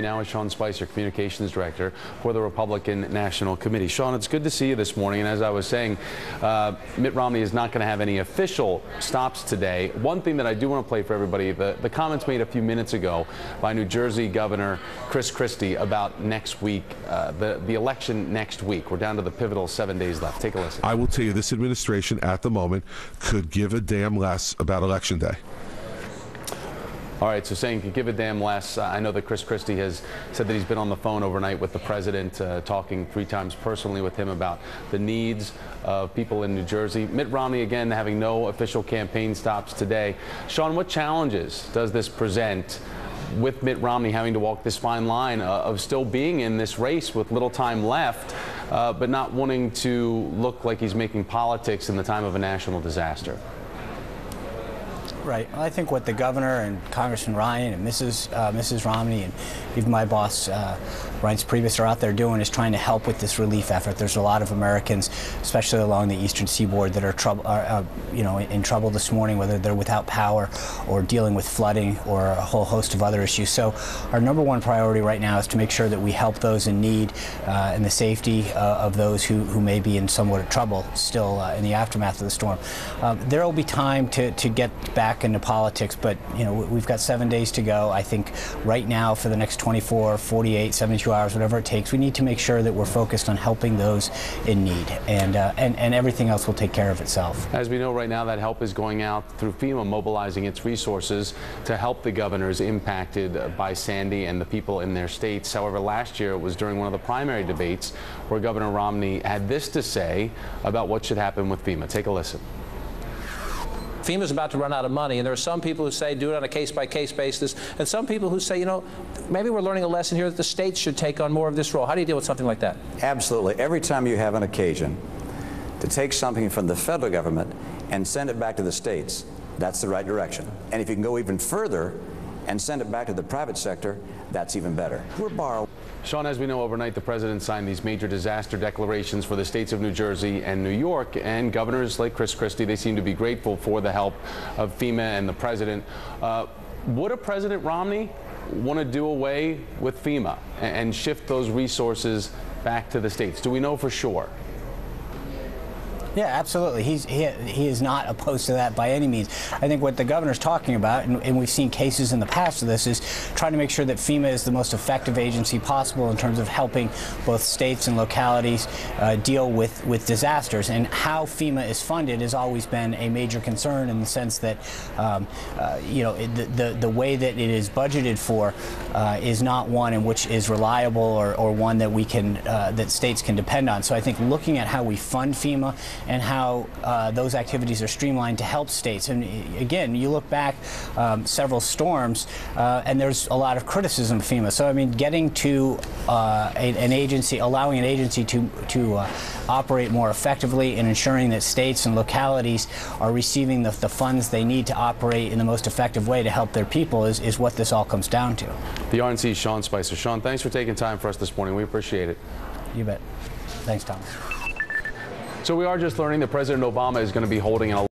now is Sean Spicer, Communications Director for the Republican National Committee. Sean, it's good to see you this morning. And as I was saying, Mitt Romney is not going to have any official stops today. One thing that I do want to play for everybody, the comments made a few minutes ago by New Jersey Governor Chris Christie about next week, the election next week. We're down to the pivotal 7 days left. Take a listen. I will tell you, this administration at the moment could give a damn less about Election Day. All right, so saying could give a damn less. I know that Chris Christie has said that he's been on the phone overnight with the president, talking 3 times personally with him about the needs of people in New Jersey. Mitt Romney, again, having no official campaign stops today. Sean, what challenges does this present with Mitt Romney having to walk this fine line of still being in this race with little time left, but not wanting to look like he's making politics in the time of a national disaster? Right. Well, I think what the governor and Congressman Ryan and Mrs. Romney and even my boss, Reince Priebus, are out there doing is trying to help with this relief effort. There's a lot of Americans, especially along the eastern seaboard, that are in trouble this morning, whether they're without power or dealing with flooding or a whole host of other issues. So our #1 priority right now is to make sure that we help those in need and the safety of those who may be in somewhat of trouble still in the aftermath of the storm. There will be time to get back into politics, but we've got 7 days to go. I think right now, for the next 24, 48, 72 hours, whatever it takes, we need to make sure that we're focused on helping those in need, and everything else will take care of itself. As we know right now, that help is going out through FEMA, mobilizing its resources to help the governors impacted by Sandy and the people in their states. However, last year it was during one of the primary debates where Governor Romney had this to say about what should happen with FEMA. Take a listen. FEMA's about to run out of money, and there are some people who say do it on a case-by-case basis, and some people who say, maybe we're learning a lesson here that the states should take on more of this role. How do you deal with something like that? Absolutely. Every time you have an occasion to take something from the federal government and send it back to the states, that's the right direction. And if you can go even further and send it back to the private sector, that's even better. We're borrowing. Sean, as we know, overnight the president signed these major disaster declarations for the states of New Jersey and New York, and governors like Chris Christie, they seem to be grateful for the help of FEMA and the president. Would a President Romney want to do away with FEMA and shift those resources back to the states? Do we know for sure? Yeah, absolutely. He is not opposed to that by any means. I think what the governor's talking about, and we've seen cases in the past of this, is trying to make sure that FEMA is the most effective agency possible in terms of helping both states and localities deal with disasters. And how FEMA is funded has always been a major concern, in the sense that the way that it is budgeted for is not one in which is reliable or one that we can that states can depend on. So I think looking at how we fund FEMA and how those activities are streamlined to help states. And again, you look back several storms, and there's a lot of criticism of FEMA. So I mean, getting to an agency, allowing an agency to operate more effectively, and ensuring that states and localities are receiving the funds they need to operate in the most effective way to help their people is what this all comes down to. The RNC's Sean Spicer. Sean, thanks for taking time for us this morning. We appreciate it. You bet. Thanks, Thomas. So we are just learning that President Obama is going to be holding an